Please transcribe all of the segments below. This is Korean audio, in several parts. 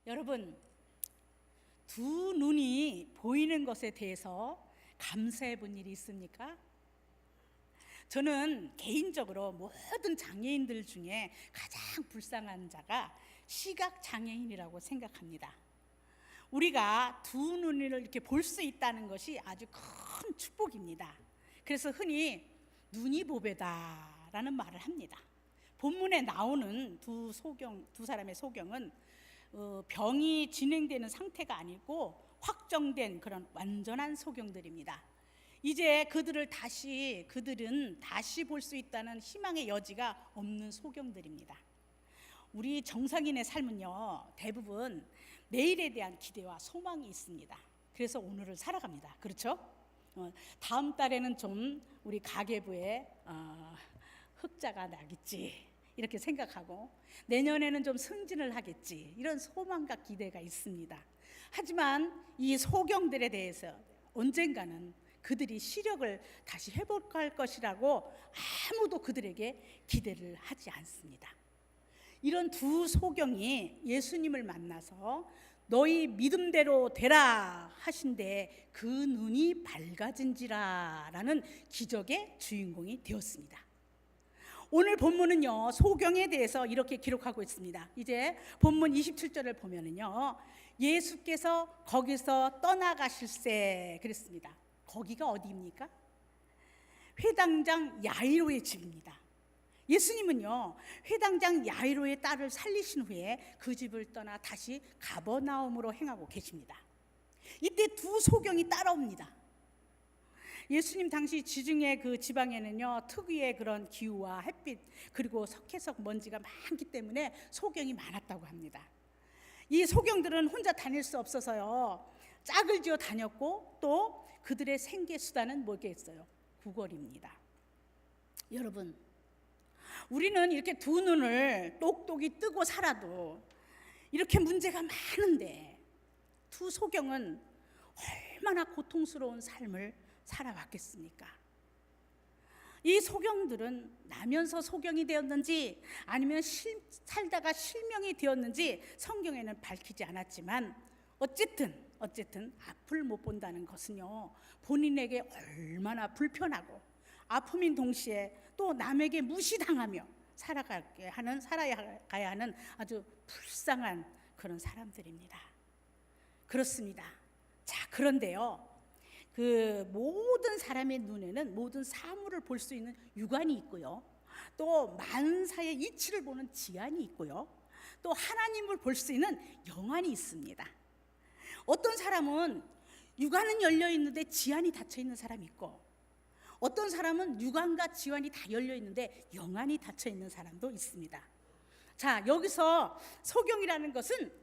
여러분, 두 눈이 보이는 것에 대해서 감사해 본 일이 있습니까? 저는 개인적으로 모든 장애인들 중에 가장 불쌍한 자가 시각장애인이라고 생각합니다. 우리가 두 눈을 이렇게 볼 수 있다는 것이 아주 큰 축복입니다. 그래서 흔히 눈이 보배다라는 말을 합니다. 본문에 나오는 두 사람의 소경은 병이 진행되는 상태가 아니고 확정된 그런 완전한 소경들입니다. 이제 그들은 다시 볼 수 있다는 희망의 여지가 없는 소경들입니다. 우리 정상인의 삶은요, 대부분 내일에 대한 기대와 소망이 있습니다. 그래서 오늘을 살아갑니다. 그렇죠? 다음 달에는 좀 우리 가계부에 흑자가 나겠지 이렇게 생각하고, 내년에는 좀 승진을 하겠지 이런 소망과 기대가 있습니다. 하지만 이 소경들에 대해서 언젠가는 그들이 시력을 다시 회복할 것이라고 아무도 그들에게 기대를 하지 않습니다. 이런 두 소경이 예수님을 만나서 너희 믿음대로 되라 하신데 그 눈이 밝아진지라 라는 기적의 주인공이 되었습니다. 오늘 본문은요, 소경에 대해서 이렇게 기록하고 있습니다. 이제 본문 27절을 보면은요, 예수께서 거기서 떠나가실세 그랬습니다. 거기가 어디입니까? 회당장 야이로의 집입니다. 예수님은요, 회당장 야이로의 딸을 살리신 후에 그 집을 떠나 다시 가버나움으로 행하고 계십니다. 이때 두 소경이 따라옵니다. 예수님 당시 지중해 그 지방에는요, 특유의 그런 기후와 햇빛 그리고 석회석 먼지가 많기 때문에 소경이 많았다고 합니다. 이 소경들은 혼자 다닐 수 없어서요, 짝을 지어 다녔고, 또 그들의 생계 수단은 뭐겠어요? 구걸입니다. 여러분, 우리는 이렇게 두 눈을 똑똑히 뜨고 살아도 이렇게 문제가 많은데, 두 소경은 얼마나 고통스러운 삶을 살아왔겠습니까? 이 소경들은 나면서 소경이 되었는지 아니면 살다가 실명이 되었는지 성경에는 밝히지 않았지만, 어쨌든 앞을 못 본다는 것은요, 본인에게 얼마나 불편하고 아픔인 동시에 또 남에게 무시당하며 살아가야 하는 아주 불쌍한 그런 사람들입니다. 그렇습니다. 자, 그런데요, 그 모든 사람의 눈에는 모든 사물을 볼 수 있는 육안이 있고요, 또 만사의 이치를 보는 지안이 있고요, 또 하나님을 볼 수 있는 영안이 있습니다. 어떤 사람은 육안은 열려 있는데 지안이 닫혀 있는 사람이 있고, 어떤 사람은 육안과 지안이 다 열려 있는데 영안이 닫혀 있는 사람도 있습니다. 자, 여기서 소경이라는 것은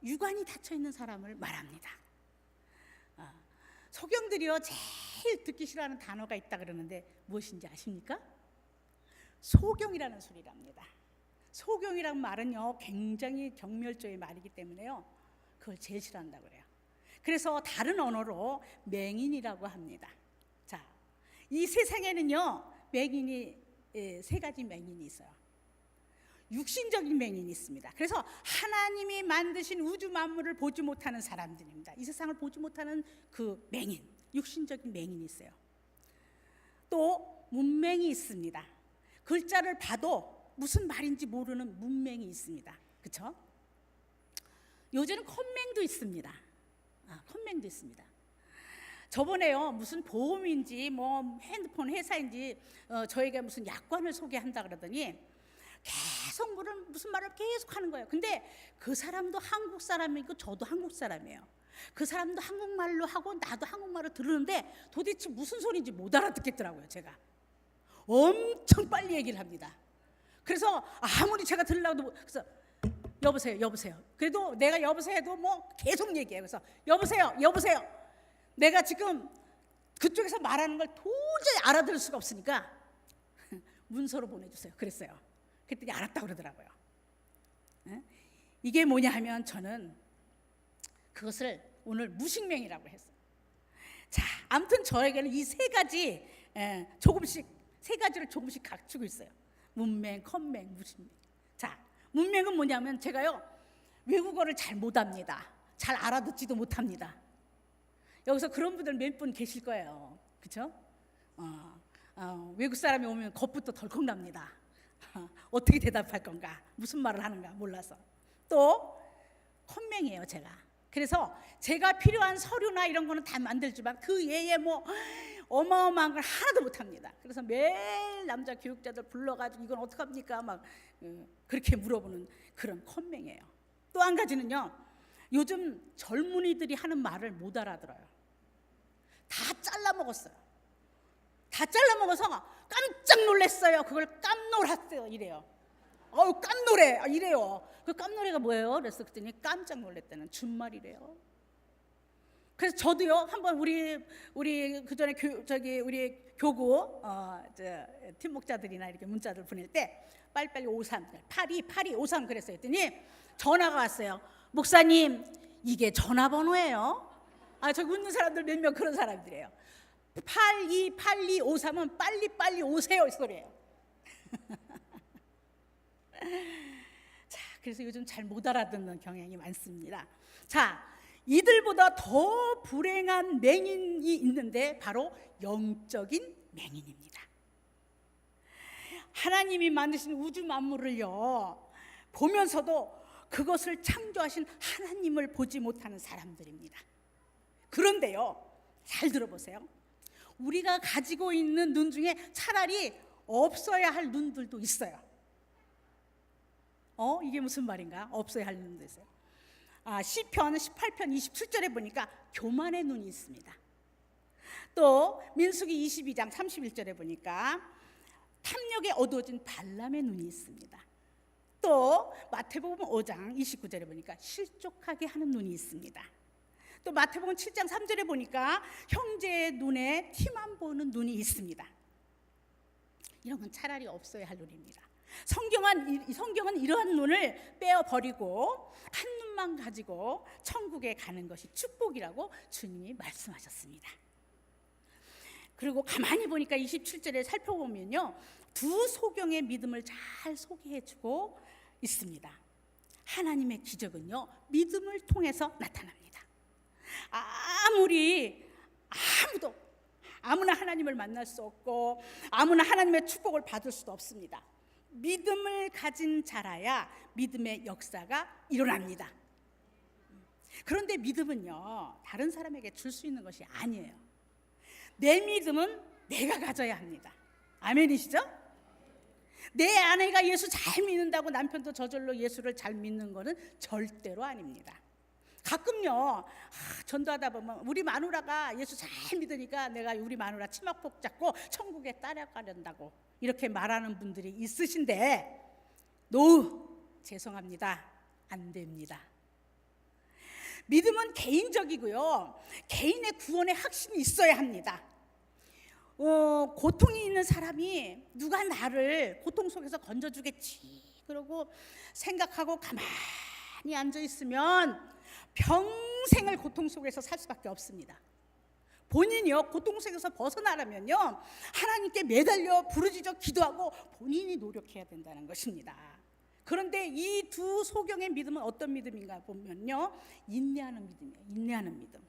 육안이 닫혀 있는 사람을 말합니다. 소경들이요, 제일 듣기 싫어하는 단어가 있다 그러는데 무엇인지 아십니까? 소경이라는 소리랍니다. 소경이란 말은요, 굉장히 경멸조의 말이기 때문에요, 그걸 제일 싫어한다고 그래요. 그래서 다른 언어로 맹인이라고 합니다. 자, 이 세상에는요, 세 가지 맹인이 있어요. 육신적인 맹인이 있습니다. 그래서 하나님이 만드신 우주 만물을 보지 못하는 사람들입니다. 이 세상을 보지 못하는 그 맹인, 육신적인 맹인이 있어요. 또 문맹이 있습니다. 글자를 봐도 무슨 말인지 모르는 문맹이 있습니다. 그렇죠? 요즘은 컴맹도 있습니다. 컴맹도 있습니다. 저번에요, 무슨 보험인지 뭐 핸드폰 회사인지 저에게 무슨 약관을 소개한다 그러더니 계속 무슨 말을 계속 하는 거예요. 근데 그 사람도 한국 사람이고 저도 한국 사람이에요. 그 사람도 한국말로 하고 나도 한국말로 들으는데 도대체 무슨 소리인지 못 알아듣겠더라고요. 제가 엄청 빨리 얘기를 합니다. 그래서 아무리 제가 들으려고 그래서 여보세요. 그래도 내가 여보세요 해도 뭐 계속 얘기해요. 그래서 여보세요. 내가 지금 그쪽에서 말하는 걸 도저히 알아들을 수가 없으니까 문서로 보내주세요. 그랬어요. 그랬더니 알았다고 그러더라고요. 이게 뭐냐 하면 저는 그것을 오늘 무식맹이라고 했어요. 자, 아무튼 저에게는 이 세 가지를 조금씩 갖추고 있어요. 문맹, 컴맹, 무식맹. 자, 문맹은 뭐냐면 제가요, 외국어를 잘 못합니다. 잘 알아듣지도 못합니다. 여기서 그런 분들 몇 분 계실 거예요. 그렇죠? 외국 사람이 오면 겁부터 덜컥 납니다. 어떻게 대답할 건가, 무슨 말을 하는가 몰라서. 또 컴맹이에요 제가. 그래서 제가 필요한 서류나 이런 거는 다 만들지만 그 외에 뭐 어마어마한 걸 하나도 못합니다. 그래서 매일 남자 교육자들 불러가지고 이건 어떡합니까 막 그렇게 물어보는 그런 컴맹이에요. 또 한 가지는요, 요즘 젊은이들이 하는 말을 못 알아들어요. 다 잘라 먹었어요. 다 잘라 먹어서 깜짝 놀랐어요. 그걸 깜놀았어요 이래요. 깜놀해 이래요. 그 깜놀해가 뭐예요? 그래서 그랬더니 깜짝 놀랐다는 준말이래요. 그래서 저도요 한번 우리 그 전에 우리 교구 팀 목자들이나 이렇게 문자들 보낼 때 빨리빨리 53 82 53 그랬어요. 했더니 전화가 왔어요. 목사님 이게 전화번호예요? 저기 웃는 사람들 몇 명 그런 사람들이에요. 828253은 빨리빨리 오세요 이 소리예요. 자, 그래서 요즘 잘 못 알아듣는 경향이 많습니다. 자, 이들보다 더 불행한 맹인이 있는데 바로 영적인 맹인입니다. 하나님이 만드신 우주 만물을요 보면서도 그것을 창조하신 하나님을 보지 못하는 사람들입니다. 그런데요, 잘 들어보세요. 우리가 가지고 있는 눈 중에 차라리 없어야 할 눈들도 있어요. 이게 무슨 말인가? 없어야 할 눈도 있어요. 시편 18편 27절에 보니까 교만의 눈이 있습니다. 또 민수기 22장 31절에 보니까 탐욕에 어두워진 발람의 눈이 있습니다. 또 마태복음 5장 29절에 보니까 실족하게 하는 눈이 있습니다. 또 마태복음 7장 3절에 보니까 형제의 눈에 티만 보는 눈이 있습니다. 이런 건 차라리 없어야 할 눈입니다. 성경은 이러한 눈을 빼어버리고 한 눈만 가지고 천국에 가는 것이 축복이라고 주님이 말씀하셨습니다. 그리고 가만히 보니까 27절에 살펴보면요, 두 소경의 믿음을 잘 소개해주고 있습니다. 하나님의 기적은요 믿음을 통해서 나타납니다. 아무나 하나님을 만날 수 없고 아무나 하나님의 축복을 받을 수도 없습니다. 믿음을 가진 자라야 믿음의 역사가 일어납니다. 그런데 믿음은요 다른 사람에게 줄 수 있는 것이 아니에요. 내 믿음은 내가 가져야 합니다. 아멘이시죠? 내 아내가 예수 잘 믿는다고 남편도 저절로 예수를 잘 믿는 것은 절대로 아닙니다. 가끔요 전도하다 보면 우리 마누라가 예수 잘 믿으니까 내가 우리 마누라 치마폭 잡고 천국에 따라가련다고 이렇게 말하는 분들이 있으신데 죄송합니다. 안 됩니다. 믿음은 개인적이고요 개인의 구원의 확신이 있어야 합니다. 고통이 있는 사람이 누가 나를 고통 속에서 건져주겠지 그러고 생각하고 가만히 앉아있으면 평생을 고통 속에서 살 수밖에 없습니다. 본인이요 고통 속에서 벗어나려면요 하나님께 매달려 부르짖어 기도하고 본인이 노력해야 된다는 것입니다. 그런데 이 두 소경의 믿음은 어떤 믿음인가 보면요 인내하는 믿음이에요. 인내하는 믿음.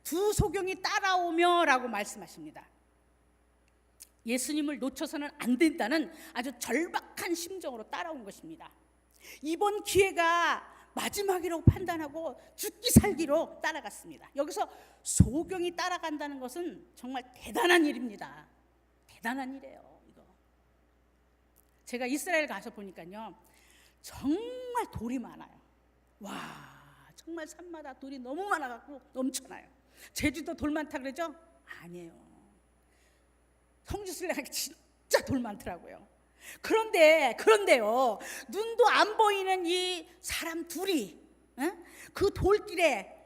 두 소경이 따라오며 라고 말씀하십니다. 예수님을 놓쳐서는 안 된다는 아주 절박한 심정으로 따라온 것입니다. 이번 기회가 마지막이라고 판단하고 죽기 살기로 따라갔습니다. 여기서 소경이 따라간다는 것은 정말 대단한 일입니다. 대단한 일이에요. 이거. 제가 이스라엘 가서 보니까요 정말 돌이 많아요. 정말 산마다 돌이 너무 많아갖고 넘쳐나요. 제주도 돌 많다 그러죠? 아니에요. 성지순례 가니까 진짜 돌 많더라고요. 그런데요 눈도 안 보이는 이 사람 둘이 그 돌길에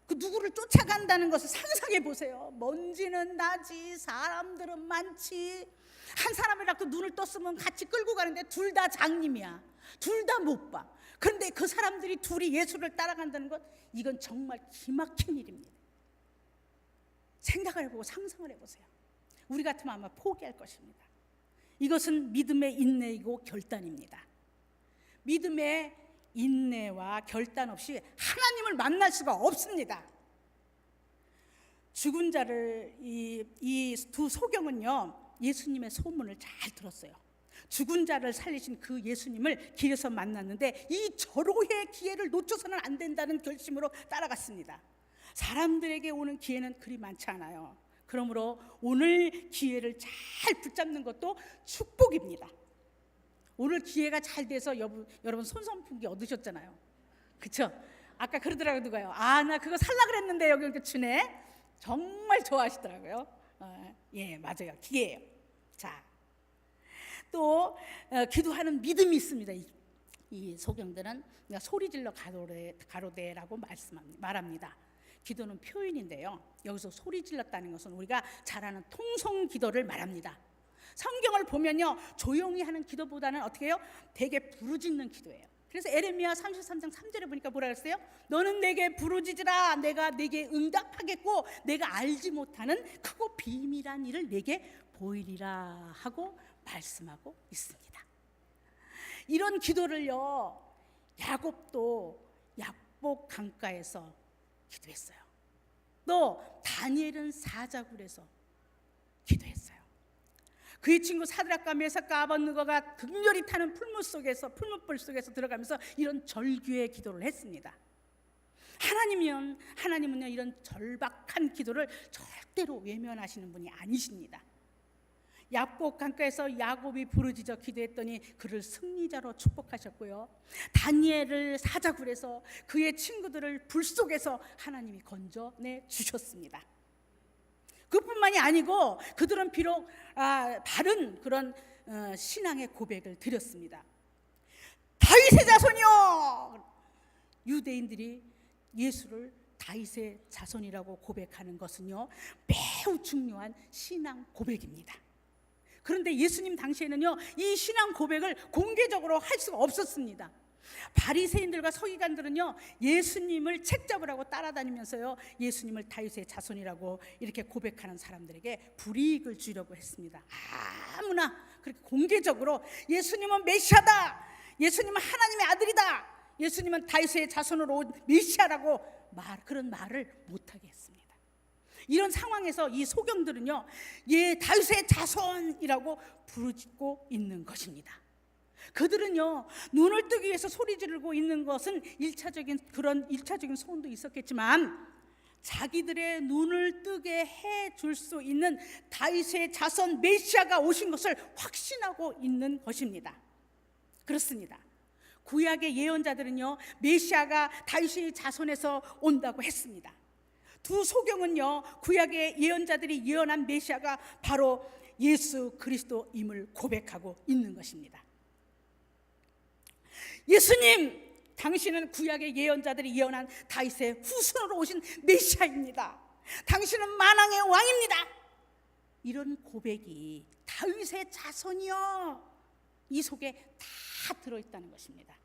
그 누구를 쫓아간다는 것을 상상해 보세요. 먼지는 나지 사람들은 많지 한 사람이라도 눈을 떴으면 같이 끌고 가는데 둘 다 장님이야. 둘 다 못 봐. 그런데 그 사람들이 둘이 예수를 따라간다는 것 이건 정말 기막힌 일입니다. 생각을 해보고 상상을 해보세요. 우리 같으면 아마 포기할 것입니다. 이것은 믿음의 인내이고 결단입니다. 믿음의 인내와 결단 없이 하나님을 만날 수가 없습니다. 죽은 자를 이 두 소경은요, 예수님의 소문을 잘 들었어요. 죽은 자를 살리신 그 예수님을 길에서 만났는데 이 절호의 기회를 놓쳐서는 안 된다는 결심으로 따라갔습니다. 사람들에게 오는 기회는 그리 많지 않아요. 그러므로 오늘 기회를 잘 붙잡는 것도 축복입니다. 오늘 기회가 잘 돼서 여러분 손선풍기 얻으셨잖아요. 그렇죠? 아까 그러더라고요. 누가요? 나 그거 살라 그랬는데 여기 이렇게 주네. 정말 좋아하시더라고요. 예, 맞아요. 기회예요. 자, 또 기도하는 믿음이 있습니다. 이 소경들은 소리질러 가로되라고 말합니다. 기도는 표현인데요, 여기서 소리질렀다는 것은 우리가 잘 아는 통성 기도를 말합니다. 성경을 보면요, 조용히 하는 기도보다는 어떻게 해요? 되게 부르짖는 기도예요. 그래서 에레미야 33장 3절에 보니까 뭐라 그랬어요? 너는 내게 부르짖으라. 내가 내게 응답하겠고 내가 알지 못하는 크고 비밀한 일을 내게 보이리라 하고 말씀하고 있습니다. 이런 기도를요, 야곱도 야복 강가에서 기도했어요. 또 다니엘은 사자굴에서 기도했어요. 그의 친구 사드락과 메삭과 아벳느고가 극렬히 타는 풀무불 속에서 들어가면서 이런 절규의 기도를 했습니다. 하나님은요 이런 절박한 기도를 절대로 외면하시는 분이 아니십니다. 야복 강가에서 야곱이 부르짖어 기도했더니 그를 승리자로 축복하셨고요, 다니엘을 사자굴에서 그의 친구들을 불 속에서 하나님이 건져내 주셨습니다. 그뿐만이 아니고 그들은 비록 바른 그런 신앙의 고백을 드렸습니다. 다윗의 자손이요, 유대인들이 예수를 다윗의 자손이라고 고백하는 것은요 매우 중요한 신앙 고백입니다. 그런데 예수님 당시에는요 이 신앙 고백을 공개적으로 할 수가 없었습니다. 바리새인들과 서기관들은요 예수님을 책잡으라고 따라다니면서요 예수님을 다윗의 자손이라고 이렇게 고백하는 사람들에게 불이익을 주려고 했습니다. 아무나 그렇게 공개적으로 예수님은 메시아다, 예수님은 하나님의 아들이다, 예수님은 다윗의 자손으로 온 메시아라고 그런 말을 못하게 했습니다. 이런 상황에서 이 소경들은요 다윗의 자손이라고 부르짖고 있는 것입니다. 그들은요 눈을 뜨기 위해서 소리 지르고 있는 것은 일차적인 소원도 있었겠지만 자기들의 눈을 뜨게 해줄 수 있는 다윗의 자손 메시아가 오신 것을 확신하고 있는 것입니다. 그렇습니다. 구약의 예언자들은요 메시아가 다윗의 자손에서 온다고 했습니다. 두 소경은요 구약의 예언자들이 예언한 메시아가 바로 예수 그리스도임을 고백하고 있는 것입니다. 예수님, 당신은 구약의 예언자들이 예언한 다윗의 후손으로 오신 메시아입니다. 당신은 만왕의 왕입니다. 이런 고백이 다윗의 자손이요 이 속에 다 들어있다는 것입니다.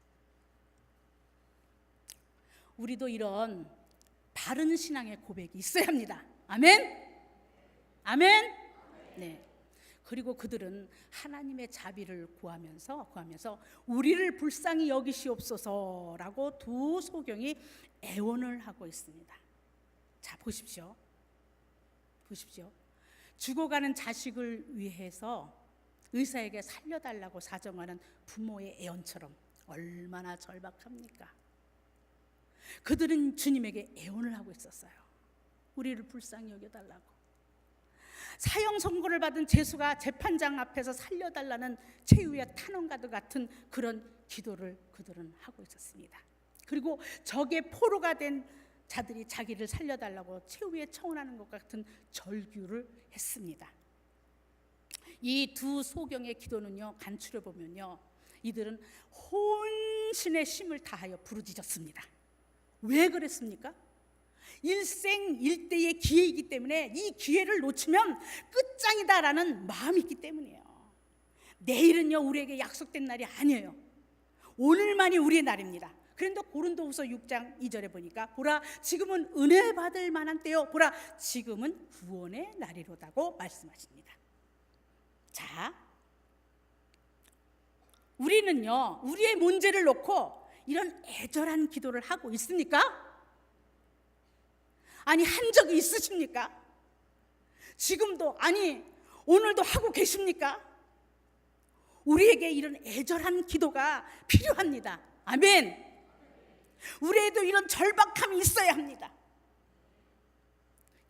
우리도 이런 바른 신앙의 고백이 있어야 합니다. 아멘? 아멘? 네. 그리고 그들은 하나님의 자비를 구하면서 우리를 불쌍히 여기시옵소서라고 두 소경이 애원을 하고 있습니다. 자, 보십시오. 죽어가는 자식을 위해서 의사에게 살려달라고 사정하는 부모의 애원처럼 얼마나 절박합니까? 그들은 주님에게 애원을 하고 있었어요. 우리를 불쌍히 여겨달라고. 사형 선고를 받은 제수가 재판장 앞에서 살려달라는 최후의 탄원과도 같은 그런 기도를 그들은 하고 있었습니다. 그리고 적의 포로가 된 자들이 자기를 살려달라고 최후에 청원하는 것 같은 절규를 했습니다. 이 두 소경의 기도는요 간추려 보면요 이들은 혼신의 힘을 다하여 부르짖었습니다. 왜 그랬습니까? 일생일대의 기회이기 때문에 이 기회를 놓치면 끝장이다라는 마음이 있기 때문이에요. 내일은요 우리에게 약속된 날이 아니에요. 오늘만이 우리의 날입니다. 그런데 고린도후서 6장 2절에 보니까 보라 지금은 은혜 받을 만한 때요, 보라 지금은 구원의 날이로다고 말씀하십니다. 자, 우리는요 우리의 문제를 놓고 이런 애절한 기도를 하고 있습니까? 아니, 한 적이 있으십니까? 지금도, 아니 오늘도 하고 계십니까? 우리에게 이런 애절한 기도가 필요합니다. 아멘. 우리에도 이런 절박함이 있어야 합니다.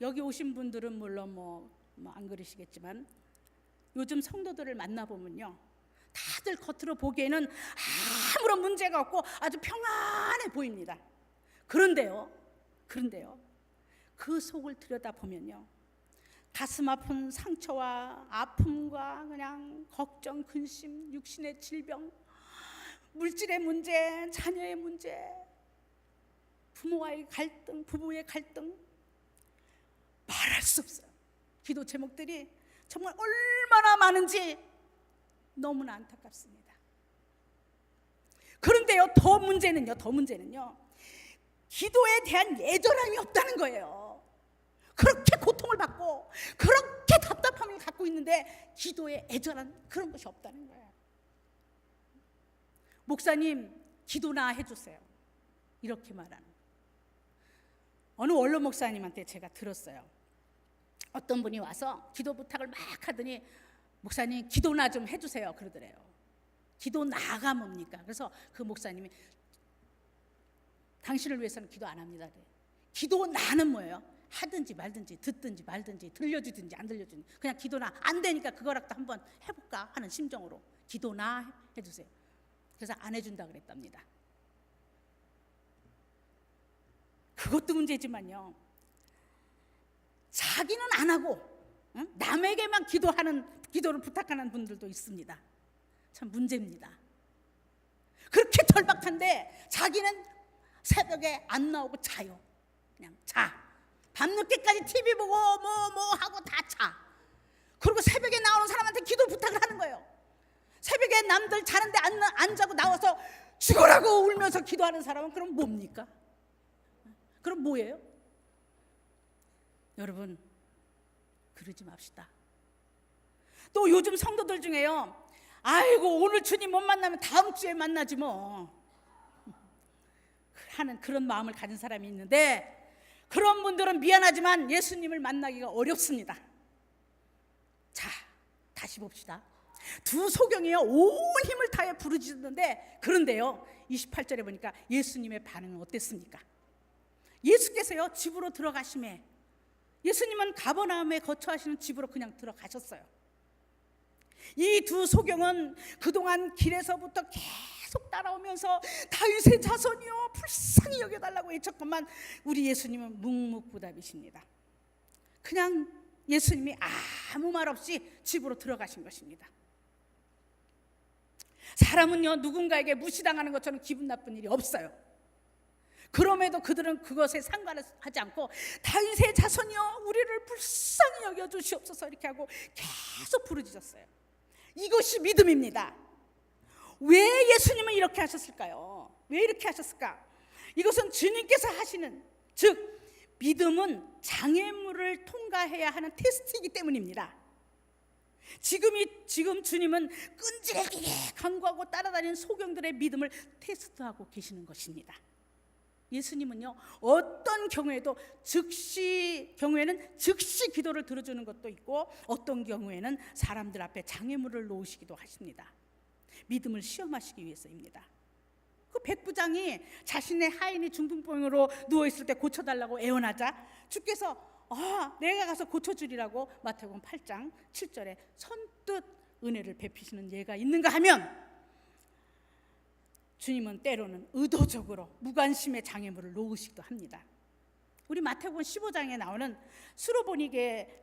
여기 오신 분들은 물론 안 그러시겠지만 요즘 성도들을 만나보면요, 다들 겉으로 보기에는 아무런 문제가 없고 아주 평안해 보입니다. 그런데요, 그 속을 들여다보면요, 가슴 아픈 상처와 아픔과 그냥 걱정, 근심, 육신의 질병, 물질의 문제, 자녀의 문제, 부모와의 갈등, 부부의 갈등, 말할 수 없어요. 기도 제목들이 정말 얼마나 많은지 너무나 안타깝습니다. 그런데요, 더 문제는요, 기도에 대한 애절함이 없다는 거예요. 그렇게 고통을 받고 그렇게 답답함을 갖고 있는데 기도에 애절한 그런 것이 없다는 거예요. 목사님, 기도나 해주세요, 이렇게 말하는. 어느 원로 목사님한테 제가 들었어요. 어떤 분이 와서 기도 부탁을 막 하더니 목사님, 기도나 좀 해주세요 그러더래요. 기도나가 뭡니까? 그래서 그 목사님이 당신을 위해서는 기도 안 합니다. 기도나는 뭐예요? 하든지 말든지 듣든지 말든지 들려주든지 안 들려주든지 그냥 기도나, 안 되니까 그거라도 한번 해볼까 하는 심정으로 기도나 해주세요. 그래서 안 해준다 그랬답니다. 그것도 문제지만요, 자기는 안 하고 남에게만 기도를 부탁하는 분들도 있습니다. 참 문제입니다. 그렇게 절박한데 자기는 새벽에 안 나오고 자요. 그냥 자. 밤늦게까지 TV 보고 뭐 하고 다 자. 그리고 새벽에 나오는 사람한테 기도 부탁을 하는 거예요. 새벽에 남들 자는데 안 자고 나와서 죽으라고 울면서 기도하는 사람은 그럼 뭡니까? 그럼 뭐예요? 여러분, 그러지 맙시다. 또 요즘 성도들 중에요, 아이고 오늘 주님 못 만나면 다음 주에 만나지 뭐 하는 그런 마음을 가진 사람이 있는데, 그런 분들은 미안하지만 예수님을 만나기가 어렵습니다. 자, 다시 봅시다. 두 소경이요, 온 힘을 다해 부르짖었는데, 그런데요 28절에 보니까 예수님의 반응은 어땠습니까? 예수께서요 집으로 들어가심에, 예수님은 가버나움에 거처하시는 집으로 그냥 들어가셨어요. 이 두 소경은 그동안 길에서부터 계속 따라오면서 다윗의 자손이여 불쌍히 여겨달라고 외쳤건만 우리 예수님은 묵묵부답이십니다. 그냥 예수님이 아무 말 없이 집으로 들어가신 것입니다. 사람은요 누군가에게 무시당하는 것처럼 기분 나쁜 일이 없어요. 그럼에도 그들은 그것에 상관을 하지 않고 다윗의 자손이여 우리를 불쌍히 여겨주시옵소서 이렇게 하고 계속 부르짖었어요. 이것이 믿음입니다. 왜 예수님은 이렇게 하셨을까요? 왜 이렇게 하셨을까? 이것은 주님께서 하시는, 즉 믿음은 장애물을 통과해야 하는 테스트이기 때문입니다. 지금 주님은 끈질기게 간구하고 따라다니는 소경들의 믿음을 테스트하고 계시는 것입니다. 예수님은요 어떤 경우에는 즉시 기도를 들어주는 것도 있고, 어떤 경우에는 사람들 앞에 장애물을 놓으시기도 하십니다. 믿음을 시험하시기 위해서입니다. 그 백부장이 자신의 하인이 중풍병으로 누워있을 때 고쳐달라고 애원하자 주께서 내가 가서 고쳐주리라고 마태복음 8장 7절에 선뜻 은혜를 베푸시는 예가 있는가 하면, 주님은 때로는 의도적으로 무관심의 장애물을 놓으시기도 합니다. 우리 마태복음 15장에 나오는 수로보니게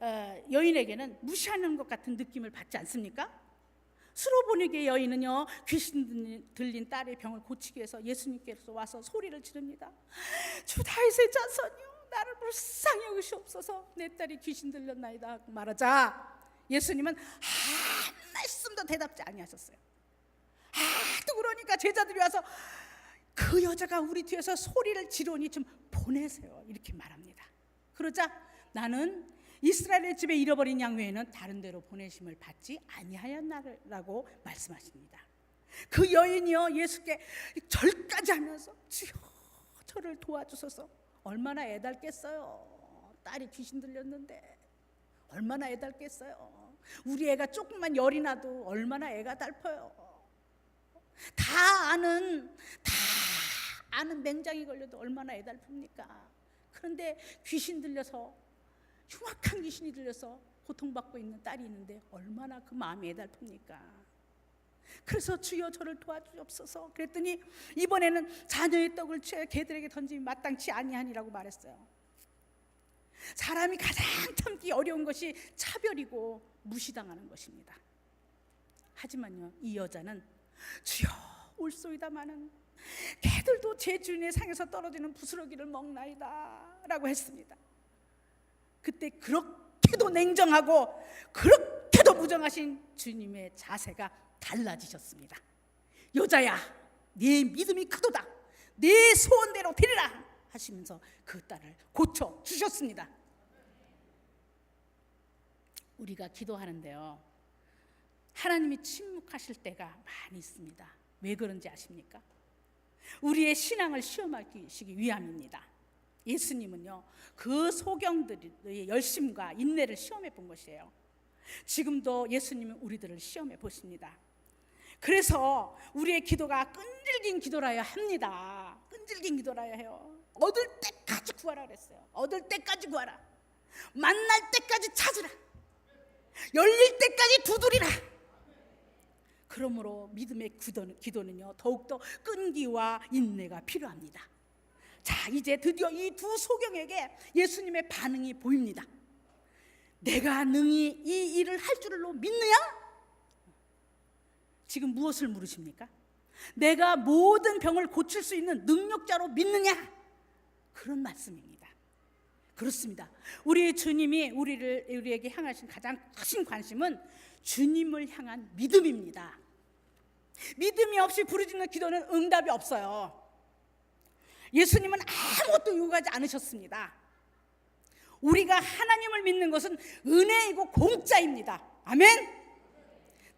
여인에게는 무시하는 것 같은 느낌을 받지 않습니까? 수로보니게 여인은요 귀신 들린 딸의 병을 고치기 위해서 예수님께서 와서 소리를 지릅니다. 주 다윗의 자손이요 나를 불쌍히 여기시옵소서, 내 딸이 귀신 들렸나이다 말하자 예수님은 한 말씀도 대답지 아니하셨어요. 또 그러니까 제자들이 와서 그 여자가 우리 뒤에서 소리를 지르니 좀 보내세요 이렇게 말합니다. 그러자 나는 이스라엘의 집에 잃어버린 양 외에는 다른 데로 보내심을 받지 아니하였나라고 말씀하십니다. 그 여인이요 예수께 절까지 하면서 주여 저를 도와주소서. 얼마나 애달겠어요. 딸이 귀신 들렸는데 얼마나 애달겠어요. 우리 애가 조금만 열이 나도 얼마나 애가 달퍼요. 다 아는 맹장이 걸려도 얼마나 애달픕니까. 그런데 귀신 들려서, 흉악한 귀신이 들려서 고통받고 있는 딸이 있는데 얼마나 그 마음이 애달픕니까. 그래서 주여 저를 도와주옵소서 그랬더니 이번에는 자녀의 떡을 취하여 개들에게 던짐이 마땅치 아니하니라고 말했어요. 사람이 가장 참기 어려운 것이 차별이고 무시당하는 것입니다. 하지만요 이 여자는 주여 올소이다마는 개들도 제 주인의 상에서 떨어지는 부스러기를 먹나이다 라고 했습니다. 그때 그렇게도 냉정하고 그렇게도 무정하신 주님의 자세가 달라지셨습니다. 여자야 네 믿음이 크도다. 네 소원대로 되리라 하시면서 그 딸을 고쳐주셨습니다. 우리가 기도하는데요 하나님이 침묵하실 때가 많이 있습니다. 왜 그런지 아십니까? 우리의 신앙을 시험하시기 위함입니다. 예수님은요 그 소경들의 열심과 인내를 시험해 본 것이에요. 지금도 예수님은 우리들을 시험해 보십니다. 그래서 우리의 기도가 끈질긴 기도라야 합니다. 끈질긴 기도라야 해요. 얻을 때까지 구하라 그랬어요. 얻을 때까지 구하라. 만날 때까지 찾으라. 열릴 때까지 두드리라. 그러므로 믿음의 기도는요 더욱더 끈기와 인내가 필요합니다. 자 이제 드디어 이 두 소경에게 예수님의 반응이 보입니다. 내가 능히 이 일을 할 줄로 믿느냐? 지금 무엇을 물으십니까? 내가 모든 병을 고칠 수 있는 능력자로 믿느냐? 그런 말씀입니다. 그렇습니다. 우리 주님이 우리에게 향하신 가장 큰 관심은 주님을 향한 믿음입니다. 믿음이 없이 부르짖는 기도는 응답이 없어요. 예수님은 아무것도 요구하지 않으셨습니다. 우리가 하나님을 믿는 것은 은혜이고 공짜입니다. 아멘.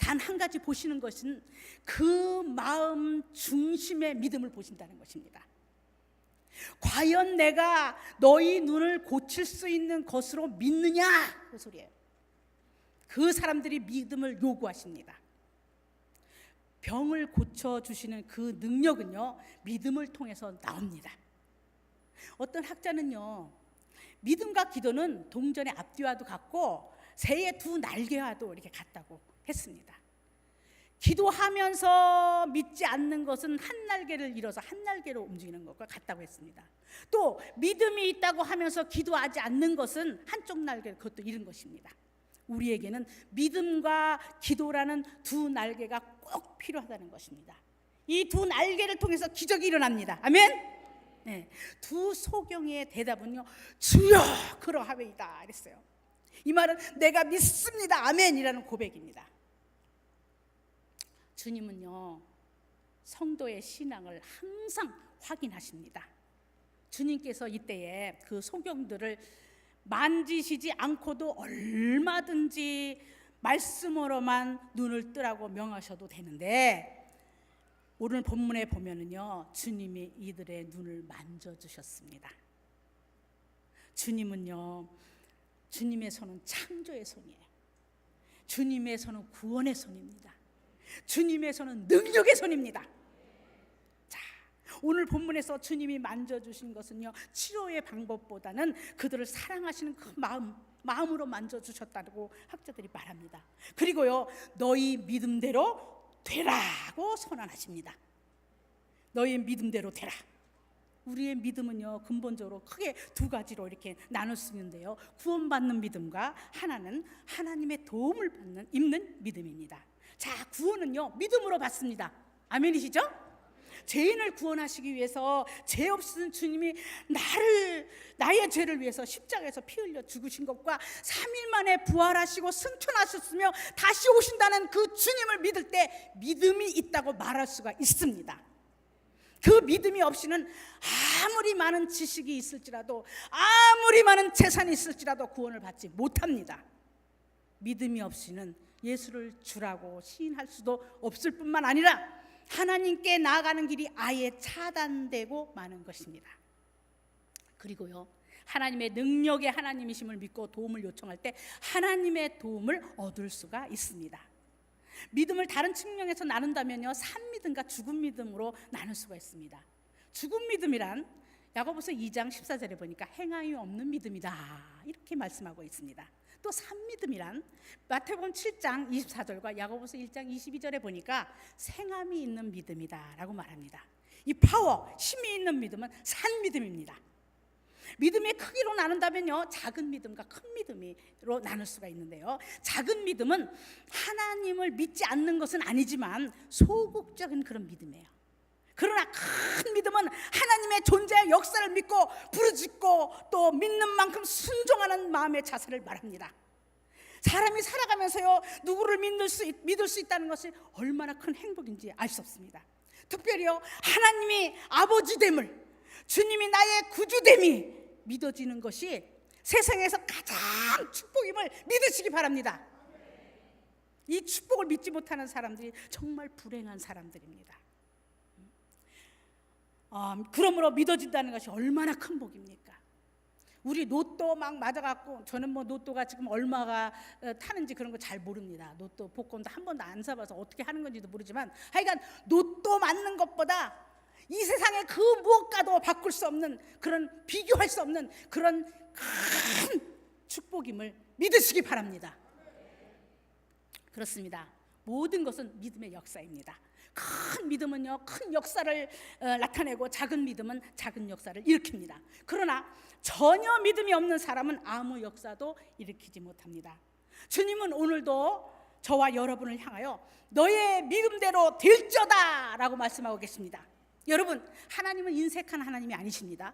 단 한 가지 보시는 것은 그 마음 중심의 믿음을 보신다는 것입니다. 과연 내가 너희 눈을 고칠 수 있는 것으로 믿느냐? 그 소리예요. 그 사람들이 믿음을 요구하십니다. 병을 고쳐주시는 그 능력은요 믿음을 통해서 나옵니다. 어떤 학자는요 믿음과 기도는 동전의 앞뒤와도 같고 새의 두 날개와도 이렇게 같다고 했습니다. 기도하면서 믿지 않는 것은 한 날개를 잃어서 한 날개로 움직이는 것과 같다고 했습니다. 또 믿음이 있다고 하면서 기도하지 않는 것은 한쪽 날개, 그것도 잃은 것입니다. 우리에게는 믿음과 기도라는 두 날개가 꼭 필요하다는 것입니다. 이 두 날개를 통해서 기적이 일어납니다. 아멘. 네, 두 소경의 대답은요 주여 그러하오이다 그랬어요. 이 말은 내가 믿습니다 아멘이라는 고백입니다. 주님은요 성도의 신앙을 항상 확인하십니다. 주님께서 이때에 그 소경들을 만지시지 않고도 얼마든지 말씀으로만 눈을 뜨라고 명하셔도 되는데 오늘 본문에 보면은요 주님이 이들의 눈을 만져주셨습니다. 주님은요 주님의 손은 창조의 손이에요. 주님의 손은 구원의 손입니다. 주님의 손은 능력의 손입니다. 자, 오늘 본문에서 주님이 만져주신 것은요 치료의 방법보다는 그들을 사랑하시는 그 마음으로 만져주셨다고 학자들이 말합니다. 그리고요 너희 믿음대로 되라고 선언하십니다. 너희 믿음대로 되라. 우리의 믿음은요 근본적으로 크게 두 가지로 이렇게 나눌 수 있는데요 구원받는 믿음과 하나는 하나님의 도움을 입는 믿음입니다. 자, 구원은요 믿음으로 받습니다. 아멘이시죠? 죄인을 구원하시기 위해서 죄 없으신 주님이 나의 죄를 위해서 십자가에서 피 흘려 죽으신 것과 3일 만에 부활하시고 승천하셨으며 다시 오신다는 그 주님을 믿을 때 믿음이 있다고 말할 수가 있습니다. 그 믿음이 없이는 아무리 많은 지식이 있을지라도 아무리 많은 재산이 있을지라도 구원을 받지 못합니다. 믿음이 없이는 예수를 주라고 시인할 수도 없을 뿐만 아니라 하나님께 나아가는 길이 아예 차단되고 마는 것입니다. 그리고요, 하나님의 능력의 하나님이심을 믿고 도움을 요청할 때 하나님의 도움을 얻을 수가 있습니다. 믿음을 다른 측면에서 나눈다면요, 산 믿음과 죽은 믿음으로 나눌 수가 있습니다. 죽은 믿음이란 야고보서 2장 14절에 보니까 행함이 없는 믿음이다, 이렇게 말씀하고 있습니다. 또 산 믿음이란 마태복음 7장 24절과 야고보서 1장 22절에 보니까 생함이 있는 믿음이다 라고 말합니다. 이 파워, 힘이 있는 믿음은 산 믿음입니다. 믿음의 크기로 나눈다면요, 작은 믿음과 큰 믿음으로 나눌 수가 있는데요, 작은 믿음은 하나님을 믿지 않는 것은 아니지만 소극적인 그런 믿음이에요. 그러나 큰 믿음은 하나님의 존재의 역사를 믿고 부르짖고 또 믿는 만큼 순종하는 마음의 자세를 말합니다. 사람이 살아가면서요, 누구를 믿을 수 있다는 것이 얼마나 큰 행복인지 알 수 없습니다. 특별히요, 하나님이 아버지됨을, 주님이 나의 구주됨이 믿어지는 것이 세상에서 가장 축복임을 믿으시기 바랍니다. 이 축복을 믿지 못하는 사람들이 정말 불행한 사람들입니다. 그러므로 믿어진다는 것이 얼마나 큰 복입니까? 우리 로또 막 맞아갖고, 저는 뭐 로또가 지금 얼마가 타는지 그런 거 잘 모릅니다. 로또 복권도 한 번도 안 사봐서 어떻게 하는 건지도 모르지만, 하여간 로또 맞는 것보다 이 세상에 그 무엇과도 바꿀 수 없는, 그런 비교할 수 없는 그런 큰 축복임을 믿으시기 바랍니다. 그렇습니다. 모든 것은 믿음의 역사입니다. 큰 믿음은요, 큰 역사를 나타내고 작은 믿음은 작은 역사를 일으킵니다. 그러나 전혀 믿음이 없는 사람은 아무 역사도 일으키지 못합니다. 주님은 오늘도 저와 여러분을 향하여 너의 믿음대로 될저다 라고 말씀하고 계십니다. 여러분, 하나님은 인색한 하나님이 아니십니다.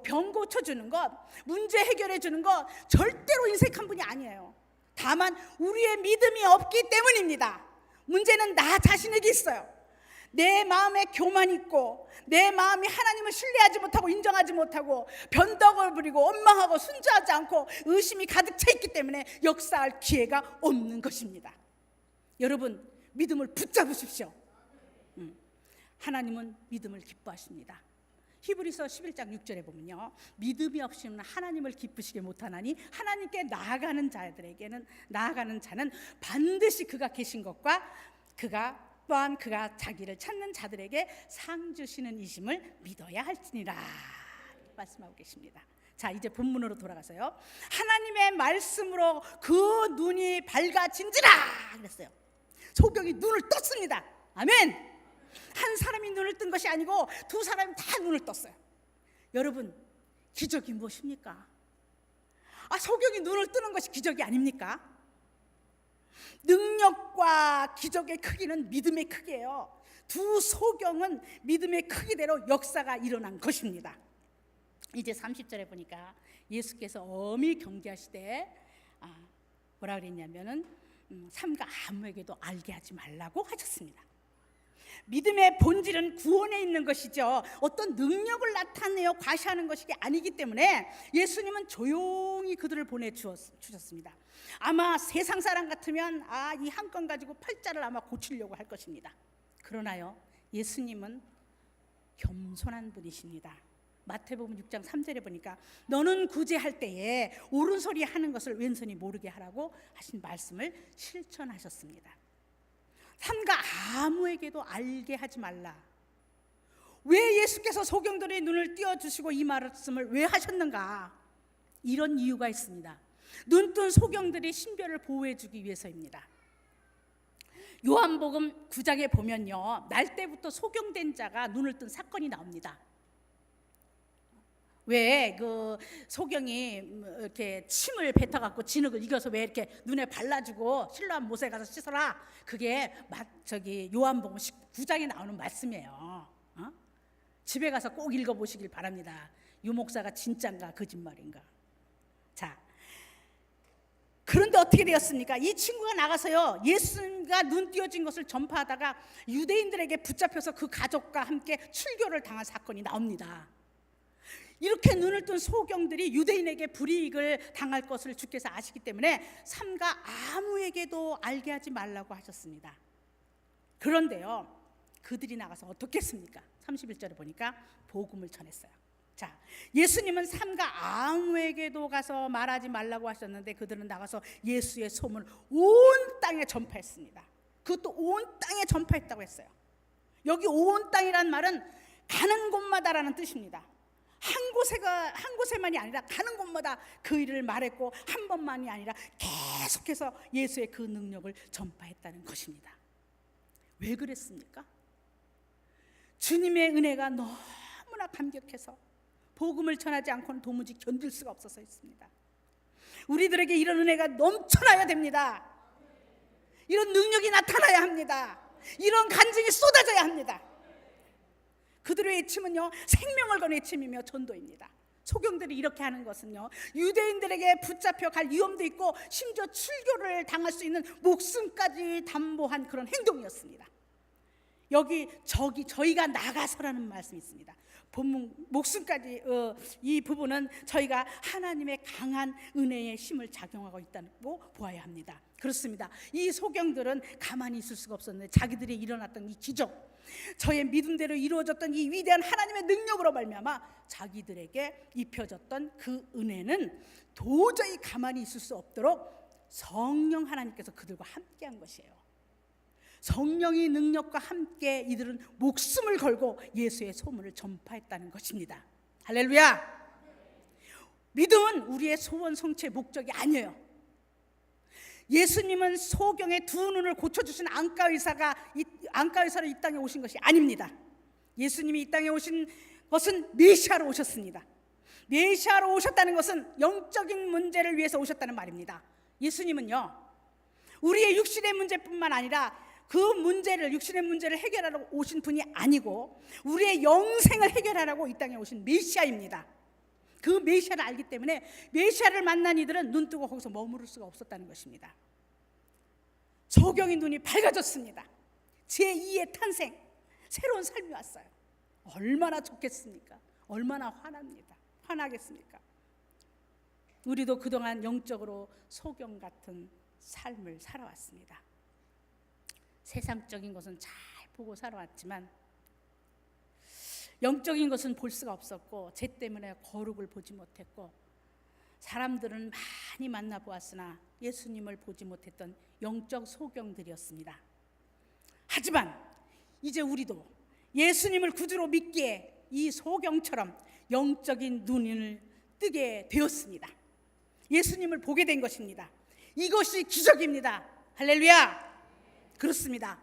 병 고쳐주는 것, 문제 해결해 주는 것 절대로 인색한 분이 아니에요. 다만 우리의 믿음이 없기 때문입니다. 문제는 나 자신에게 있어요. 내 마음에 교만이 있고, 내 마음이 하나님을 신뢰하지 못하고 인정하지 못하고 변덕을 부리고 원망하고 순종하지 않고 의심이 가득 차 있기 때문에 역사할 기회가 없는 것입니다. 여러분, 믿음을 붙잡으십시오. 하나님은 믿음을 기뻐하십니다. 히브리서 11장 6절에 보면요, 믿음이 없이는 하나님을 기쁘시게 못하나니 하나님께 나아가는 자는 반드시 그가 계신 것과 또한 그가 자기를 찾는 자들에게 상 주시는 이심을 믿어야 할지니라 말씀하고 계십니다. 자, 이제 본문으로 돌아가서요, 하나님의 말씀으로 그 눈이 밝아진지라 그랬어요. 소경이 눈을 떴습니다. 아멘. 한 사람이 눈을 뜬 것이 아니고 두 사람이 다 눈을 떴어요. 여러분, 기적이 무엇입니까? 소경이 눈을 뜨는 것이 기적이 아닙니까? 능력과 기적의 크기는 믿음의 크기예요. 두 소경은 믿음의 크기대로 역사가 일어난 것입니다. 이제 30절에 보니까 예수께서 엄히 경계하시되 뭐라 그랬냐면은 삼가 아무에게도 알게 하지 말라고 하셨습니다. 믿음의 본질은 구원에 있는 것이죠. 어떤 능력을 나타내어 과시하는 것이 아니기 때문에 예수님은 조용히 그들을 보내주셨습니다. 아마 세상 사람 같으면 이 한 건 가지고 팔자를 아마 고치려고 할 것입니다. 그러나요, 예수님은 겸손한 분이십니다. 마태복음 6장 3절에 보니까 너는 구제할 때에 옳은소리 하는 것을 왼손이 모르게 하라고 하신 말씀을 실천하셨습니다. 삼가 아무에게도 알게 하지 말라. 왜 예수께서 소경들의 눈을 띄워주시고 이 말씀을 왜 하셨는가? 이런 이유가 있습니다. 눈뜬 소경들이 신별을 보호해주기 위해서입니다. 요한복음 9장에 보면요, 날 때부터 소경된 자가 눈을 뜬 사건이 나옵니다. 왜 그 소경이 이렇게 침을 뱉어갖고 진흙을 이겨서 왜 이렇게 눈에 발라주고 실로암 못에 가서 씻어라, 그게 요한복음 9장에 나오는 말씀이에요. 집에 가서 꼭 읽어보시길 바랍니다. 유 목사가 진짠가 거짓말인가. 자, 그런데 어떻게 되었습니까? 이 친구가 나가서요, 예수가 눈 띄어진 것을 전파하다가 유대인들에게 붙잡혀서 그 가족과 함께 출교를 당한 사건이 나옵니다. 이렇게 눈을 뜬 소경들이 유대인에게 불이익을 당할 것을 주께서 아시기 때문에 삼가 아무에게도 알게 하지 말라고 하셨습니다. 그런데요, 그들이 나가서 어떻게 했습니까? 31절에 보니까 복음을 전했어요. 자, 예수님은 삼가 아무에게도 가서 말하지 말라고 하셨는데 그들은 나가서 예수의 소문을 온 땅에 전파했습니다. 그것도 온 땅에 전파했다고 했어요. 여기 온 땅이란 말은 가는 곳마다라는 뜻입니다. 한 곳에만이 아니라 가는 곳마다 그 일을 말했고 한 번만이 아니라 계속해서 예수의 그 능력을 전파했다는 것입니다. 왜 그랬습니까? 주님의 은혜가 너무나 감격해서 복음을 전하지 않고는 도무지 견딜 수가 없어서 있습니다. 우리들에게 이런 은혜가 넘쳐나야 됩니다. 이런 능력이 나타나야 합니다. 이런 간증이 쏟아져야 합니다. 그들의 외침은요, 생명을 건 외침이며 전도입니다. 소경들이 이렇게 하는 것은요, 유대인들에게 붙잡혀 갈 위험도 있고 심지어 출교를 당할 수 있는 목숨까지 담보한 그런 행동이었습니다. 여기 저희가 나가서라는 말씀이 있습니다. 본문 목숨까지 이 부분은 저희가 하나님의 강한 은혜의 힘을 작용하고 있다고 보아야 합니다. 그렇습니다. 이 소경들은 가만히 있을 수가 없었는데 자기들이 일어났던 이 기적, 저의 믿음대로 이루어졌던 이 위대한 하나님의 능력으로 말미암아 자기들에게 입혀졌던 그 은혜는 도저히 가만히 있을 수 없도록 성령 하나님께서 그들과 함께한 것이에요. 성령의 능력과 함께 이들은 목숨을 걸고 예수의 소문을 전파했다는 것입니다. 할렐루야. 믿음은 우리의 소원 성취의 목적이 아니에요. 예수님은 소경의 두 눈을 고쳐주신 안과 의사로 이 땅에 오신 것이 아닙니다. 예수님이 이 땅에 오신 것은 메시아로 오셨습니다. 메시아로 오셨다는 것은 영적인 문제를 위해서 오셨다는 말입니다. 예수님은요, 우리의 육신의 문제뿐만 아니라 그 문제를, 육신의 문제를 해결하러 오신 분이 아니고 우리의 영생을 해결하라고 이 땅에 오신 메시아입니다. 그 메시아를 알기 때문에 메시아를 만난 이들은 눈 뜨고 거기서 머무를 수가 없었다는 것입니다. 소경의 눈이 밝아졌습니다. 제2의 탄생, 새로운 삶이 왔어요. 얼마나 좋겠습니까? 얼마나 화나겠습니까? 우리도 그동안 영적으로 소경 같은 삶을 살아왔습니다. 세상적인 것은 잘 보고 살아왔지만 영적인 것은 볼 수가 없었고 죄 때문에 거룩을 보지 못했고 사람들은 많이 만나보았으나 예수님을 보지 못했던 영적 소경들이었습니다. 하지만 이제 우리도 예수님을 구주로 믿기에 이 소경처럼 영적인 눈을 뜨게 되었습니다. 예수님을 보게 된 것입니다. 이것이 기적입니다. 할렐루야. 그렇습니다.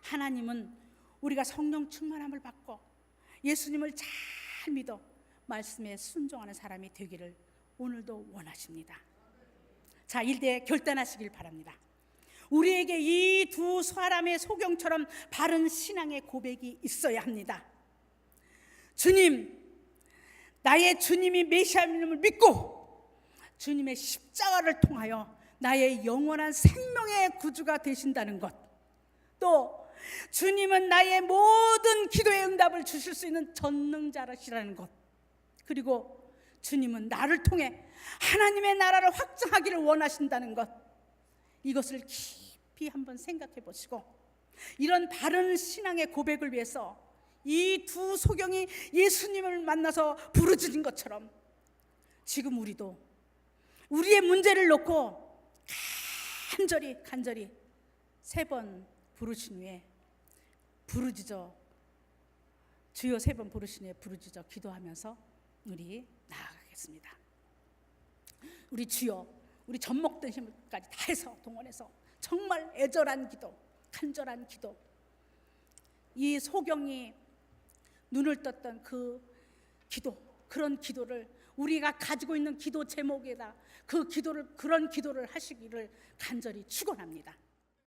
하나님은 우리가 성령 충만함을 받고 예수님을 잘 믿어 말씀에 순종하는 사람이 되기를 오늘도 원하십니다. 자, 일대 결단하시길 바랍니다. 우리에게 이 두 사람의 소경처럼 바른 신앙의 고백이 있어야 합니다. 주님, 나의 주님이 메시아임을 믿고 주님의 십자가를 통하여 나의 영원한 생명의 구주가 되신다는 것, 또 주님은 나의 모든 기도의 응답을 주실 수 있는 전능자시라는 것, 그리고 주님은 나를 통해 하나님의 나라를 확장하기를 원하신다는 것, 이것을 깊이 한번 생각해 보시고 이런 바른 신앙의 고백을 위해서 이 두 소경이 예수님을 만나서 부르짖은 것처럼 지금 우리도 우리의 문제를 놓고 간절히 3번 부르신 후에 부르짖어, 주여 3번 부르신 후에 부르짖어 기도하면서 우리 나아가겠습니다. 우리 주여, 우리 젖먹던 힘까지 다 해서 동원해서 정말 애절한 기도, 간절한 기도, 이 소경이 눈을 떴던 그 기도, 그런 기도를 우리가 가지고 있는 기도 제목에다 그런 기도를 하시기를 간절히 축원합니다.